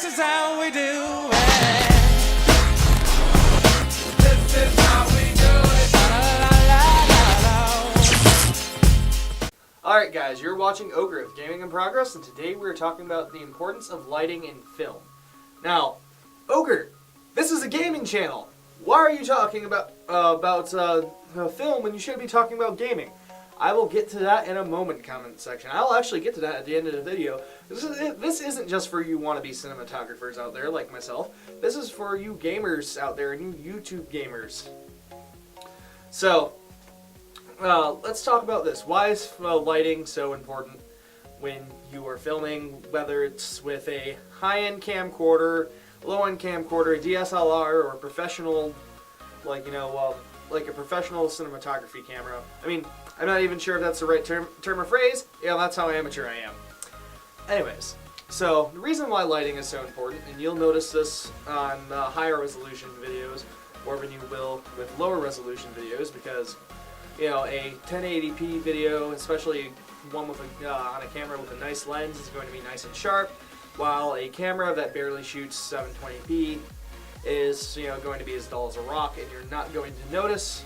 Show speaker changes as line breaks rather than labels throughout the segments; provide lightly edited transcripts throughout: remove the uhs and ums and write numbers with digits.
is how we do it. This is how we do it.
Alright guys, you're watching Ogre of Gaming in Progress, and today we're talking about the importance of lighting in film. Now, Ogre, this is a gaming channel. Why are you talking about film when you should be talking about gaming? I will get to that in a moment, comment section. I'll actually get to that at the end of the video. This isn't just for you wannabe cinematographers out there like myself. This is for you gamers out there and you YouTube gamers. So, let's talk about this. Why is lighting so important when you are filming, whether it's with a high-end camcorder, low-end camcorder, DSLR, or a professional, like a professional cinematography camera? I mean, I'm not even sure if that's the right term or phrase. Yeah, that's how amateur I am. Anyways, so the reason why lighting is so important, and you'll notice this on higher resolution videos, or when you will with lower resolution videos, because a 1080p video, especially one with on a camera with a nice lens, is going to be nice and sharp, while a camera that barely shoots 720p is going to be as dull as a rock, and you're not going to notice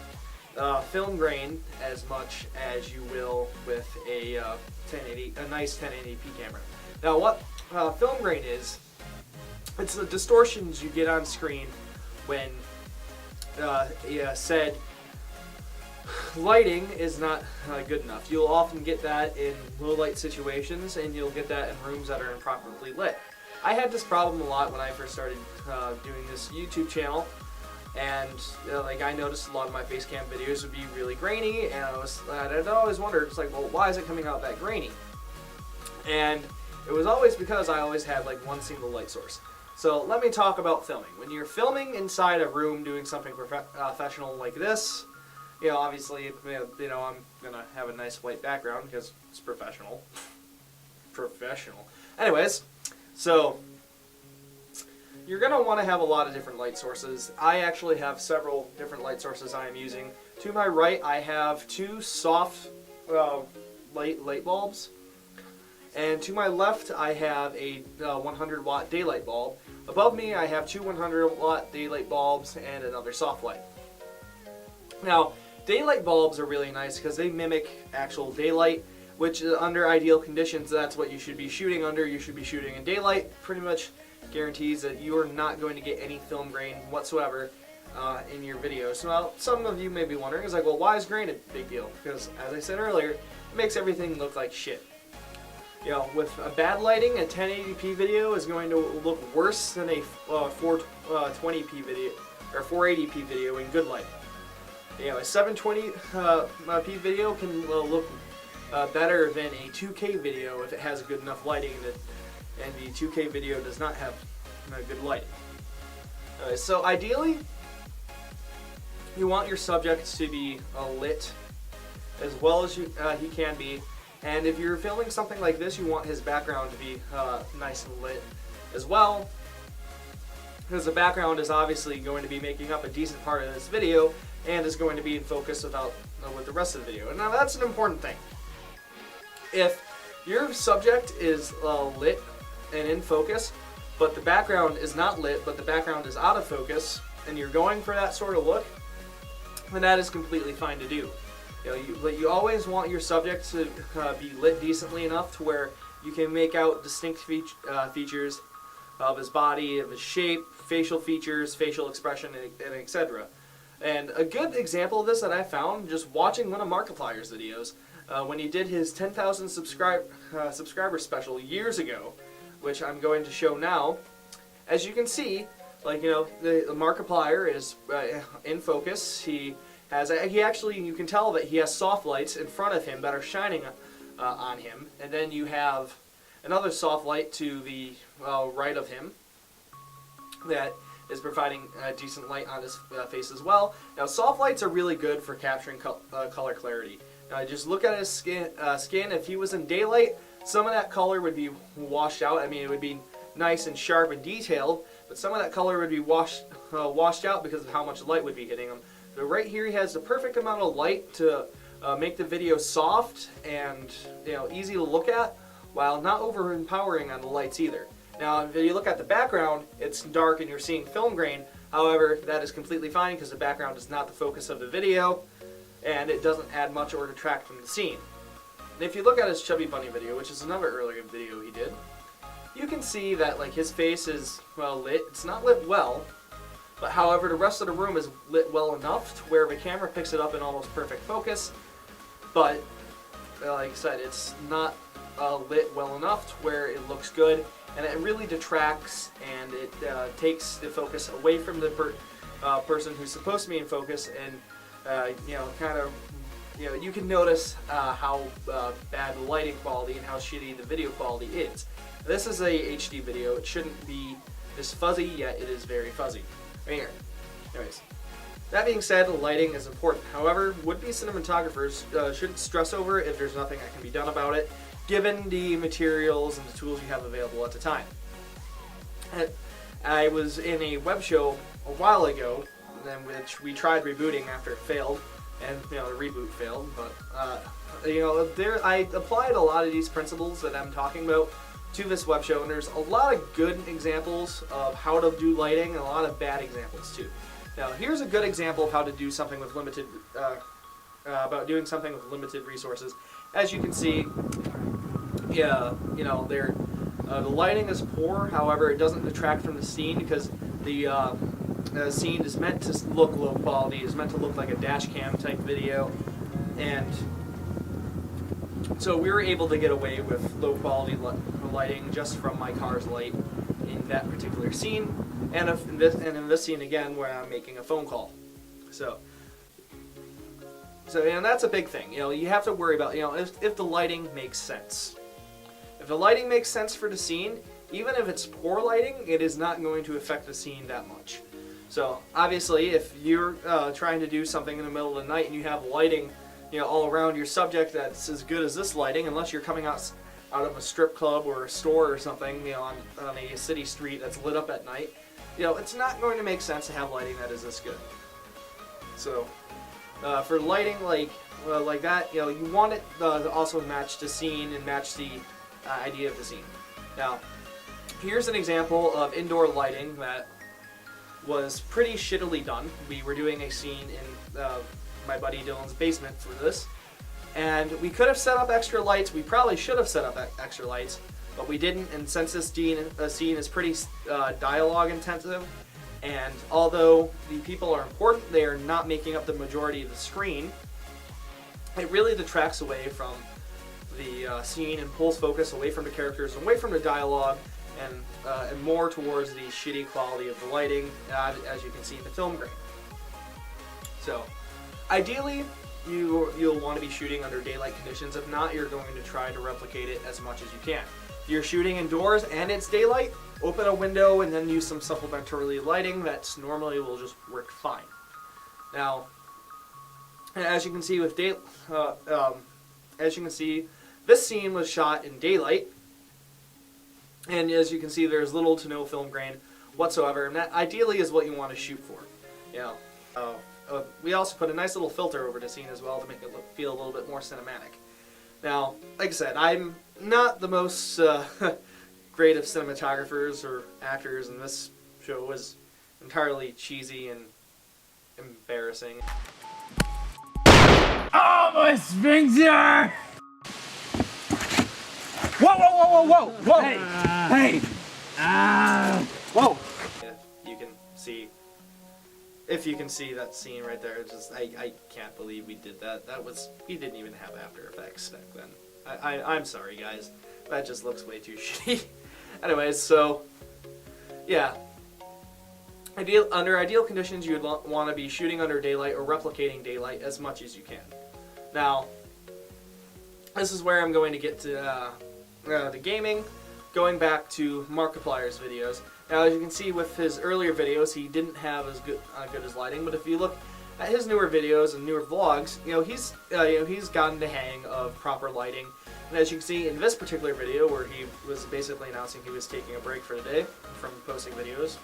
film grain as much as you will with a nice 1080p camera. Now, what film grain is? It's the distortions you get on screen when said lighting is not good enough. You'll often get that in low light situations, and you'll get that in rooms that are improperly lit. I had this problem a lot when I first started doing this YouTube channel, and I noticed a lot of my face cam videos would be really grainy, and I'd always wondered, it's like, well, why is it coming out that grainy? And it was always because I always had like one single light source. So let me talk about filming. When you're filming inside a room doing something professional like this, obviously, I'm gonna have a nice white background because it's professional. Professional. Anyways, so you're gonna want to have a lot of different light sources. I actually have several different light sources I am using. To my right, I have two soft light bulbs, and to my left, I have a 100 watt daylight bulb. Above me, I have two 100 watt daylight bulbs and another soft light. Now, daylight bulbs are really nice because they mimic actual daylight, which under ideal conditions, that's what you should be shooting under. You should be shooting in daylight. Pretty much guarantees that you are not going to get any film grain whatsoever in your videos. Now, some of you may be wondering, it's like, well, why is grain a big deal? Because, as I said earlier, it makes everything look like shit. With a bad lighting, a 1080p video is going to look worse than a 420p video or 480p video in good lighting. A 720p video can look better than a 2K video if it has good enough lighting, and the 2K video does not have good lighting. So ideally, you want your subject to be lit as well as he can be, and if you're filming something like this, you want his background to be nice and lit as well, because the background is obviously going to be making up a decent part of this video and is going to be in focus with the rest of the video. And now that's an important thing. If your subject is lit and in focus, but the background is not lit, but the background is out of focus, and you're going for that sort of look, then that is completely fine to do. But you always want your subject to be lit decently enough to where you can make out distinct features of his body, of his shape, facial features, facial expression, and etc. And a good example of this that I found just watching one of Markiplier's videos, when he did his 10,000 subscriber special years ago, which I'm going to show now. As you can see, the Markiplier is in focus. You can tell that he has soft lights in front of him that are shining on him, and then you have another soft light to the right of him that is providing decent light on his face as well. Now, soft lights are really good for capturing color clarity. Now, just look at his skin. If he was in daylight, some of that color would be washed out. I mean, it would be nice and sharp and detailed, but some of that color would be washed out because of how much light would be hitting him. But right here, he has the perfect amount of light to make the video soft and easy to look at, while not overpowering on the lights either. Now, if you look at the background, it's dark and you're seeing film grain. However, that is completely fine because the background is not the focus of the video, and it doesn't add much or detract from the scene. And if you look at his Chubby Bunny video, which is another earlier video he did, you can see that like his face is well lit. It's not lit well, but however, the rest of the room is lit well enough to where the camera picks it up in almost perfect focus. But like I said, it's not lit well enough to where it looks good, and it really detracts and it takes the focus away from the person who's supposed to be in focus, and kind of, you can notice how bad the lighting quality and how shitty the video quality is. This is a HD video. It shouldn't be this fuzzy, yet it is very fuzzy. Right here. Anyways, that being said, lighting is important. However, would-be cinematographers shouldn't stress over it if there's nothing that can be done about it, given the materials and the tools you have available at the time. I was in a web show a while ago, in which we tried rebooting after it failed, and the reboot failed. But I applied a lot of these principles that I'm talking about to this web show, and there's a lot of good examples of how to do lighting and a lot of bad examples too. Now, here's a good example of how to do something with limited, about doing something with limited resources. As you can see, the lighting is poor. However, it doesn't detract from the scene because the scene is meant to look low quality. It's meant to look like a dash cam type video, and so we were able to get away with low quality lighting just from my car's light in that particular scene, and in this scene again where I'm making a phone call. So that's a big thing. You have to worry about if the lighting makes sense. If the lighting makes sense for the scene, even if it's poor lighting, it is not going to affect the scene that much. So obviously, if you're trying to do something in the middle of the night and you have lighting all around your subject that's as good as this lighting, unless you're coming out of a strip club or a store or something, on a city street that's lit up at night, it's not going to make sense to have lighting that is this good. So for lighting like that, you want it to also match the scene and match the idea of the scene. Now, here's an example of indoor lighting that was pretty shittily done. We were doing a scene in my buddy Dylan's basement for this, and we could have set up extra lights. We probably should have set up extra lights, but we didn't. And since this scene is pretty dialogue intensive, and although the people are important, they are not making up the majority of the screen. It really detracts away from the scene and pulls focus away from the characters, away from the dialogue, and more towards the shitty quality of the lighting, as you can see in the film grain. So, ideally, you'll want to be shooting under daylight conditions. If not, you're going to try to replicate it as much as you can. If you're shooting indoors and it's daylight, open a window and then use some supplementary lighting that normally will just work fine. Now, as you can see with this scene was shot in daylight, and as you can see, there's little to no film grain whatsoever, and that ideally is what you want to shoot for. We also put a nice little filter over the scene as well to make it feel a little bit more cinematic. Now, like I said, I'm not the most great of cinematographers or actors, and this show was entirely cheesy and embarrassing.
Oh, my sphincter! Whoa, whoa, whoa, whoa, whoa, whoa! Hey! Whoa!
If you can see that scene right there, it's just I can't believe we did that. We didn't even have After Effects back then. I'm sorry, guys. That just looks way too shitty. Anyways, so yeah. Under ideal conditions, you would want to be shooting under daylight or replicating daylight as much as you can. Now, this is where I'm going to get to the gaming, going back to Markiplier's videos. Now, as you can see with his earlier videos, he didn't have as good as lighting, but if you look at his newer videos and newer vlogs, he's gotten the hang of proper lighting. And as you can see in this particular video, where he was basically announcing he was taking a break for the day from posting videos,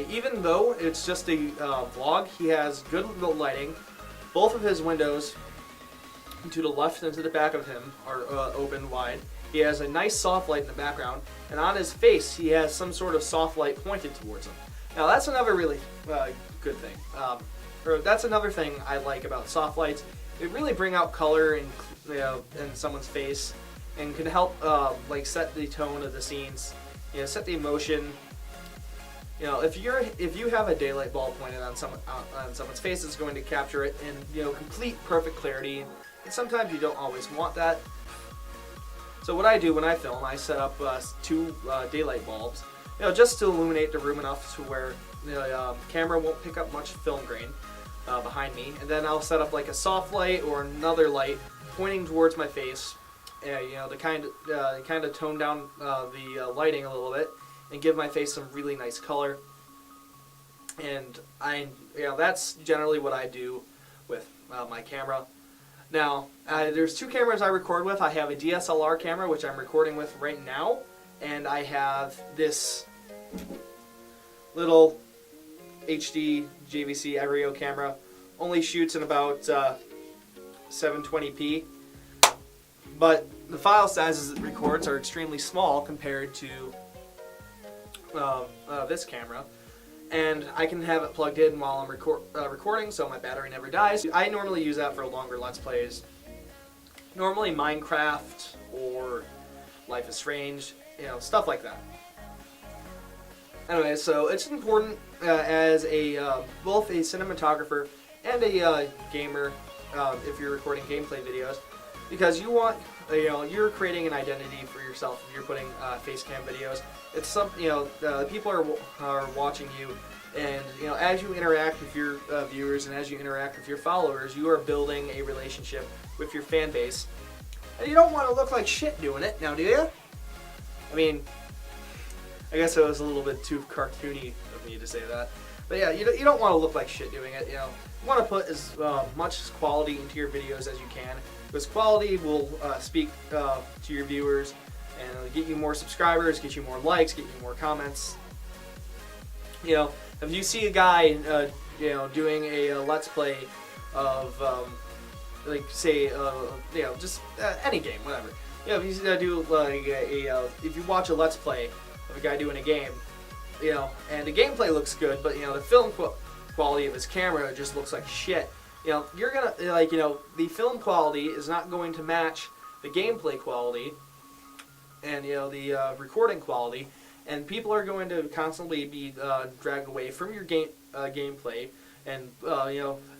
even though it's just a vlog, he has good lighting. Both of his windows to the left and to the back of him are open wide. he has a nice soft light in the background, and on his face he has some sort of soft light pointed towards him. Now that's another really good thing. Or that's another thing I like about soft lights. They really bring out color in someone's face, and can help like set the tone of the scenes. Set the emotion. If you have a daylight bulb pointed on someone's face, it's going to capture it in complete perfect clarity. And sometimes you don't always want that. So what I do when I film, I set up 2 daylight bulbs, just to illuminate the room enough to where the camera won't pick up much film grain behind me. And then I'll set up like a soft light or another light pointing towards my face, to kind of tone down the lighting a little bit and give my face some really nice color. And that's generally what I do with my camera. Now, there's 2 cameras I record with. I have a DSLR camera, which I'm recording with right now, and I have this little HD JVC Aereo camera. Only shoots in about 720p, but the file sizes it records are extremely small compared to this camera. And I can have it plugged in while I'm recording, so my battery never dies. I normally use that for longer Let's Plays. Normally Minecraft or Life is Strange, stuff like that. Anyway, so it's important as both a cinematographer and a gamer, if you're recording gameplay videos, because you want, you're creating an identity for yourself if you're putting face cam videos. It's people are watching you, and as you interact with your viewers and as you interact with your followers, you are building a relationship with your fan base, and you don't want to look like shit doing it, now do you? I mean, I guess it was a little bit too cartoony of me to say that, but yeah, you don't want to look like shit doing it. You want to put as much quality into your videos as you can, because quality will speak to your viewers and get you more subscribers, get you more likes, get you more comments. If you see a guy, doing a Let's Play of, like, say, just any game, whatever. If you do like if you watch a Let's Play of a guy doing a game, and the gameplay looks good, but the film quality of his camera just looks like shit. You're gonna the film quality is not going to match the gameplay quality and the recording quality, and people are going to constantly be dragged away from your gameplay, and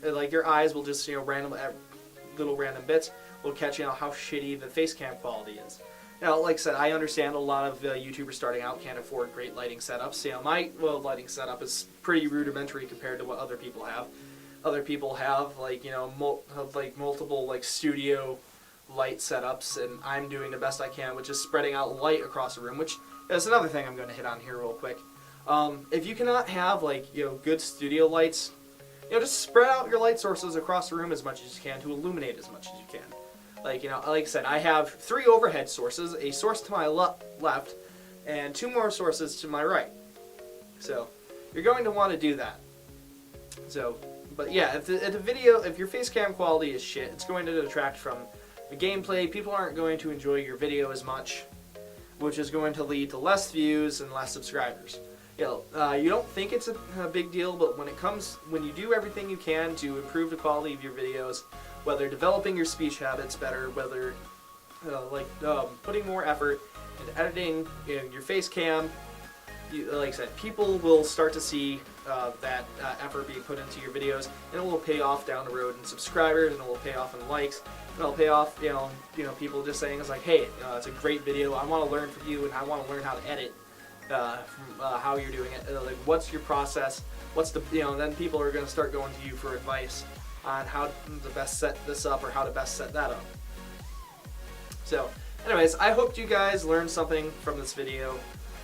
like your eyes will just little random bits will catch how shitty the face cam quality is. Like I said, I understand a lot of YouTubers starting out can't afford great lighting setups. My lighting setup is pretty rudimentary compared to what other people have. Other people have multiple studio light setups, and I'm doing the best I can, which is spreading out light across the room, which is another thing I'm going to hit on here real quick. If you cannot have good studio lights, just spread out your light sources across the room as much as you can to illuminate as much as you can. Like I said, I have 3 overhead sources, a source to my left, and 2 more sources to my right. So you're going to want to do that. So, but yeah, if your face cam quality is shit, it's going to detract from the gameplay. People aren't going to enjoy your video as much, which is going to lead to less views and less subscribers. You don't think it's a big deal, but when you do everything you can to improve the quality of your videos, whether developing your speech habits better, whether putting more effort into editing your face cam, like I said, people will start to see that effort being put into your videos, and it will pay off down the road in subscribers, and it will pay off in likes, and it'll pay off, people just saying, it's like, hey, it's a great video, I want to learn from you, and I want to learn how to edit, from how you're doing it, like, what's your process, then people are going to start going to you for advice on how to best set this up or how to best set that up. So, anyways, I hope you guys learned something from this video.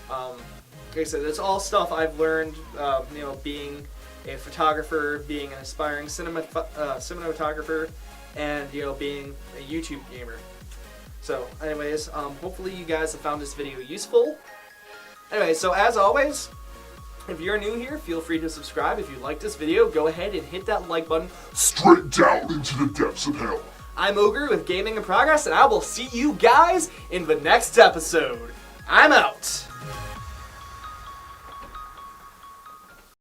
Like I said, it's all stuff I've learned, being a photographer, being an aspiring cinematographer, and being a YouTube gamer. So, anyways, hopefully you guys have found this video useful. Anyway, so as always, if you're new here, feel free to subscribe. If you like this video, go ahead and hit that like button
straight down into the depths of hell.
I'm Ogre with Gaming in Progress, and I will see you guys in the next episode. I'm out.